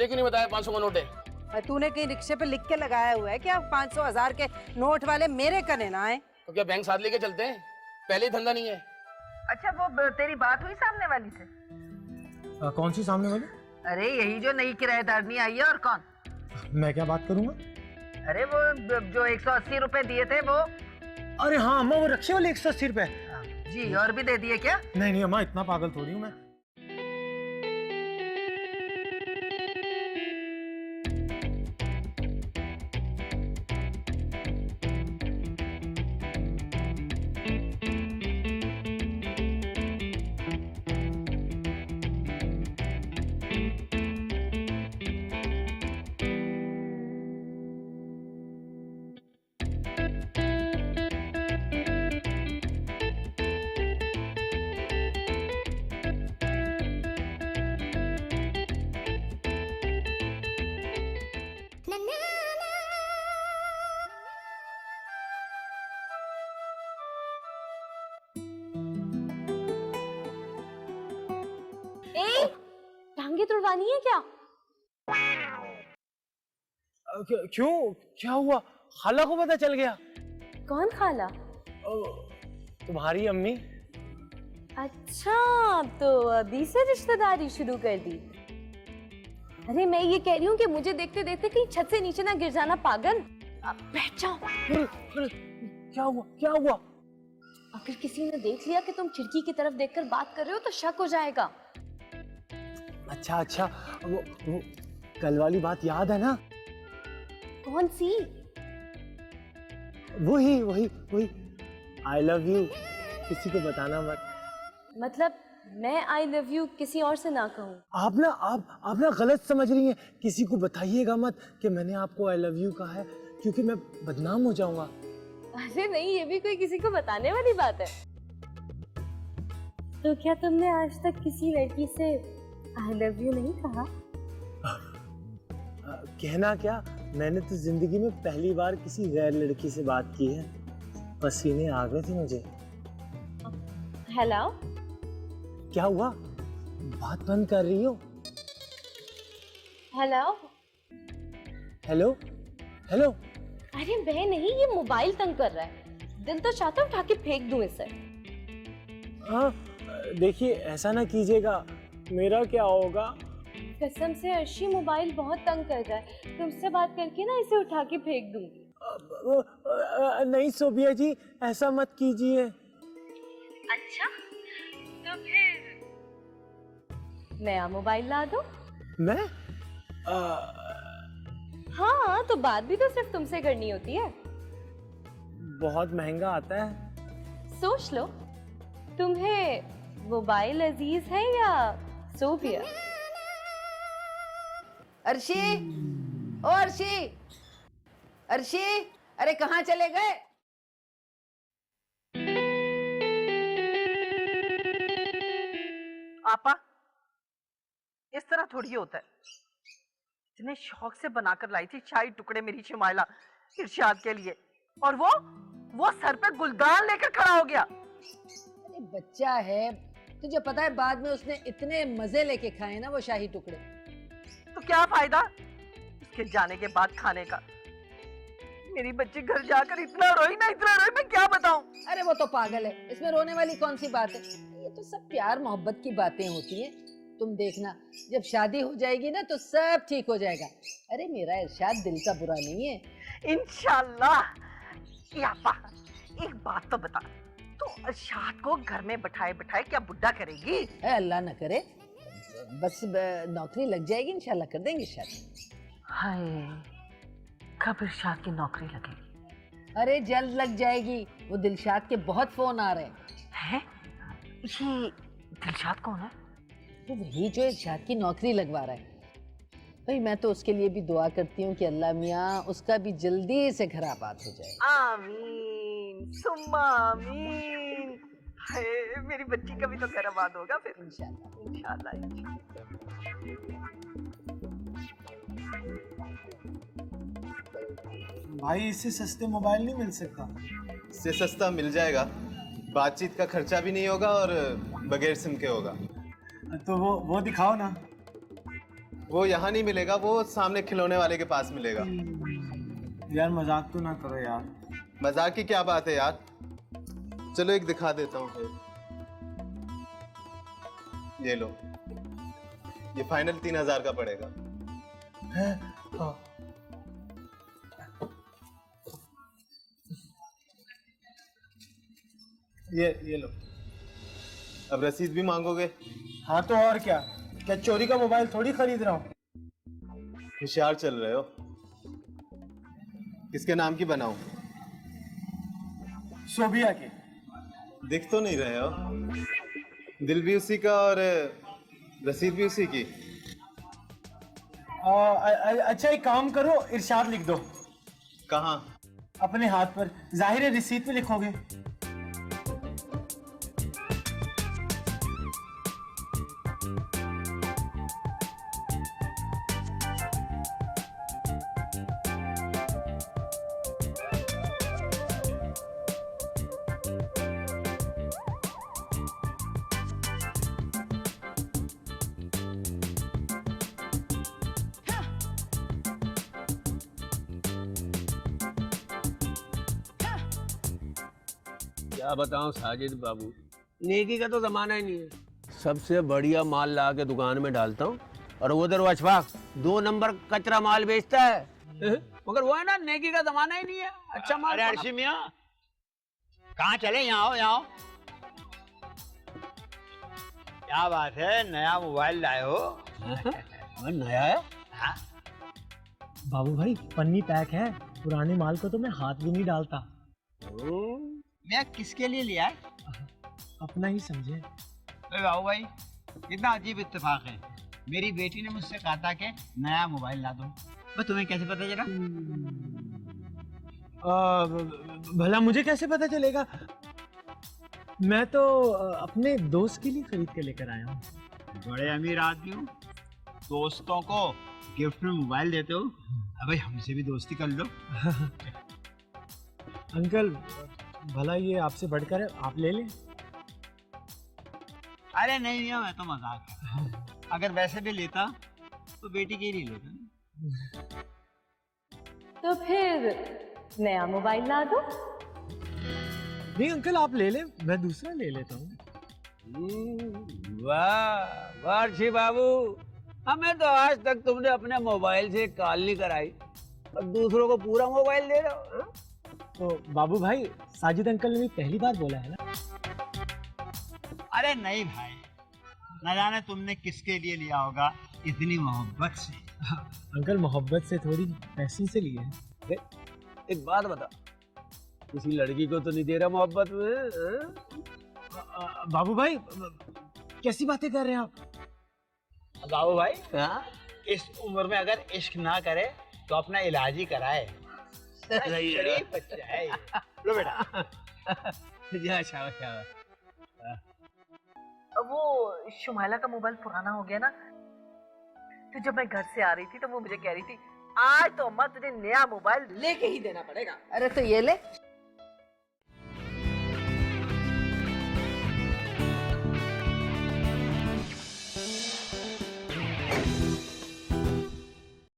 पहले क्यों नहीं बताया 500 का नोट है? तूने कहीं रिक्शे पे लिख के लगाया हुआ है क्या 500 1000 के नोट वाले मेरे कने ना आए? तो क्या बैंक साथ लेके चलते हैं? पहले ही धंधा नहीं है। अच्छा वो तेरी बात हुई सामने वाली से? कौन सी सामने वाली? अरे यही जो नई किराएदारनी आई है। और कौन? मैं क्या बात करूंगा? अरे वो जो 180 रुपए दिए थे वो। अरे हाँ अम्मा, वो रक्षे वाले 180 रुपए। जी और भी दे दिए क्या? नहीं अम्मा, इतना पागल थोड़ी हूँ मैं। टांगे तुड़वानी है क्या? क्यों, क्या हुआ? खाला को पता चल गया? कौन खाला? तुम्हारी अम्मी। अच्छा तो अभी से रिश्तेदारी शुरू कर दी? अरे मैं ये कह रही हूँ कि मुझे देखते देखते कहीं छत से नीचे ना गिर जाना पागल। बैठ जाओ। क्या हुआ, क्या हुआ? अगर किसी ने देख लिया कि तुम खिड़की की तरफ देखकर बात कर रहे हो तो शक हो जाएगा। अच्छा वो कल वाली बात याद है ना? कौन सी? वही आई लव यू, किसी को बताना मत। मतलब मैं आई लव यू किसी और से ना कहूँ? आप ना गलत समझ रही हैं। किसी को बताइएगा मत कि मैंने आपको आई लव यू कहा है, क्योंकि मैं बदनाम हो जाऊंगा। अरे नहीं, ये भी कोई किसी को बताने वाली बात है? तो क्या तुमने आज तक किसी लड़की से आई लव यू नहीं कहा? कहना क्या, मैंने तो जिंदगी में पहली बार किसी गैर लड़की से बात की है। पसीने आ गए थे मुझे। हेलो? क्या हुआ, बात बंद कर रही हो? हेलो? Hello hello? अरे मैं नहीं, ये मोबाइल तंग कर रहा है। दिल तो चाहता है उठा के फेंक दूं इसे। हाँ देखिए, ऐसा ना कीजिएगा, मेरा क्या होगा? कसम से अर्शी, मोबाइल बहुत तंग कर रहा है। तुमसे बात करके ना इसे उठा के फेंक दूंगी। नहीं सोबिया जी, ऐसा मत कीजिए। अच्छा तो फिर नया मोबाइल ला दो। मैं हाँ तो बात भी तो सिर्फ तुमसे करनी होती है। बहुत महंगा आता है। सोच लो, तुम्हें मोबाइल अजीज है या सोफिया? अर्शी, ओ अर्शी, अर्शी, अरे कहाँ चले गए? आपा, इस तरह थोड़ी होता है। इतने शौक से बनाकर लाई थी शाही टुकड़े मेरी शिमाइला इरशाद के लिए, और वो सर पे गुलदान लेकर खड़ा हो गया। अरे बच्चा है, तुझे पता है बाद में उसने इतने मजे लेके खाए ना वो शाही टुकड़े। तो क्या फायदा उसके जाने के बाद खाने का? मेरी बच्ची घर जाकर इतना रोई, मैं क्या बताऊं। अरे वो तो पागल है, इसमें रोने वाली कौन सी बात है? ये तो सब प्यार मोहब्बत की बातें होती हैं। तुम देखना, जब शादी हो जाएगी ना तो सब ठीक हो जाएगा। अरे मेरा इरशाद दिल का बुरा नहीं है। इंशाल्लाह। यापा, एक बात तो बता, तो इरशाद को घर में बैठाए बैठाए क्या बुढ़ा करेगी? अल्लाह न करे, बस नौकरी लग जाएगी, इंशाल्लाह कर देंगे शादी। हाय, कब इरशाद की नौकरी लगेगी? अरे जल्द लग जाएगी, वो दिलशाद के बहुत फोन आ रहे हैं। ये दिलशाद कौन है? तो वही जो इरशाद की नौकरी लगवा रहा है। भाई मैं तो उसके लिए भी दुआ करती हूँ कि अल्लाह मियाँ उसका भी जल्दी से घर आबाद हो जाए। आमीन सुम्मा आमीन। हाय, मेरी बच्ची का भी तो घर आबाद होगा फिर इंशाल्लाह। भाई इससे सस्ते मोबाइल नहीं मिल सकता? इससे सस्ता मिल जाएगा, बातचीत का खर्चा भी नहीं होगा और बगैर सिम के होगा। तो वो दिखाओ ना। वो यहाँ नहीं मिलेगा, वो सामने खिलौने वाले के पास मिलेगा। यार मजाक तो ना करो यार। मजाक की क्या बात है यार, चलो एक दिखा देता हूँ। ये लो, ये फाइनल 3000 का पड़ेगा। हाँ। ये लो। अब रसीद भी मांगोगे? हाँ तो और क्या चोरी का मोबाइल थोड़ी खरीद रहा हूँ। होशियार चल रहे हो। किसके नाम की बनाऊं? सोबिया के। दिख तो नहीं रहे हो। दिल भी उसी का और रसीद भी उसी की। अच्छा एक काम करो, इरशाद लिख दो। कहाँ? अपने हाथ पर, जाहिर है रिसीट पे लिखोगे। क्या बताऊं साजिद बाबू, नेकी का तो जमाना ही नहीं है। सबसे बढ़िया माल ला के दुकान में डालता हूँ और उधर वो अशफाक 2 नंबर कचरा माल बेचता है। मगर वो है ना, नेकी का जमाना ही नहीं है। अच्छा माल। अरे अर्शी मियां, कहाँ चले? यहाँ आओ, यहाँ आओ। क्या बात है, नया मोबाइल लाए हो? नया है? हाँ? बाबू भाई पन्नी पैक है, पुराने माल को तो मैं हाथ भी नहीं डालता। मैं किसके लिए लिया है? अपना ही समझे। बाबू भाई, कितना अजीब इत्तेफाक है। मेरी बेटी ने मुझसे कहा था कि नया मोबाइल ला दो। बस तुम्हें कैसे पता चला? भला मुझे कैसे पता चलेगा? मैं तो अपने दोस्त के लिए खरीद के लेकर आया हूँ। बड़े अमीर आदमी हो, दोस्तों को गिफ्ट में मोबाइल देते हो। अबे हमसे भी दोस्ती कर लो। अंकल भला ये आपसे बढ़कर है, आप ले लें। अरे नहीं मियां, मैं तो मजाक कर। अगर वैसे भी लेता तो बेटी के लिए लेता ना। तो फिर नया मोबाइल ला दो। नहीं अंकल आप ले लें, मैं दूसरा ले लेता हूँ। वाह वाह अर्शी बाबू, हमें तो आज तक तुमने अपने मोबाइल से कॉल नहीं कराई और दूसरों को पूरा मोबाइल दे रहे हो। तो बाबू भाई, साजिद अंकल ने भी पहली बार बोला है ना। अरे नहीं भाई, न जाने तुमने किसके लिए लिया होगा, इतनी मोहब्बत से। अंकल मोहब्बत से थोड़ी, पैसों से लिए है। एक बात बता, किसी लड़की को तो नहीं दे रहा मोहब्बत में? बाबू भाई कैसी बातें कर रहे हैं आप? बाबू भाई, हाँ? इस उम्र में अगर इश्क ना करे तो अपना इलाज ही कराए। शरीफ बच्चा है ये। लो बेटा। जा शाबाश शाबाश। अब वो शुमाइला का मोबाइल पुराना हो गया ना, तो जब मैं घर से आ रही थी तो वो मुझे कह रही थी, आज तो अम्मा तुझे नया मोबाइल लेके ही देना पड़ेगा। अरे तो ये ले।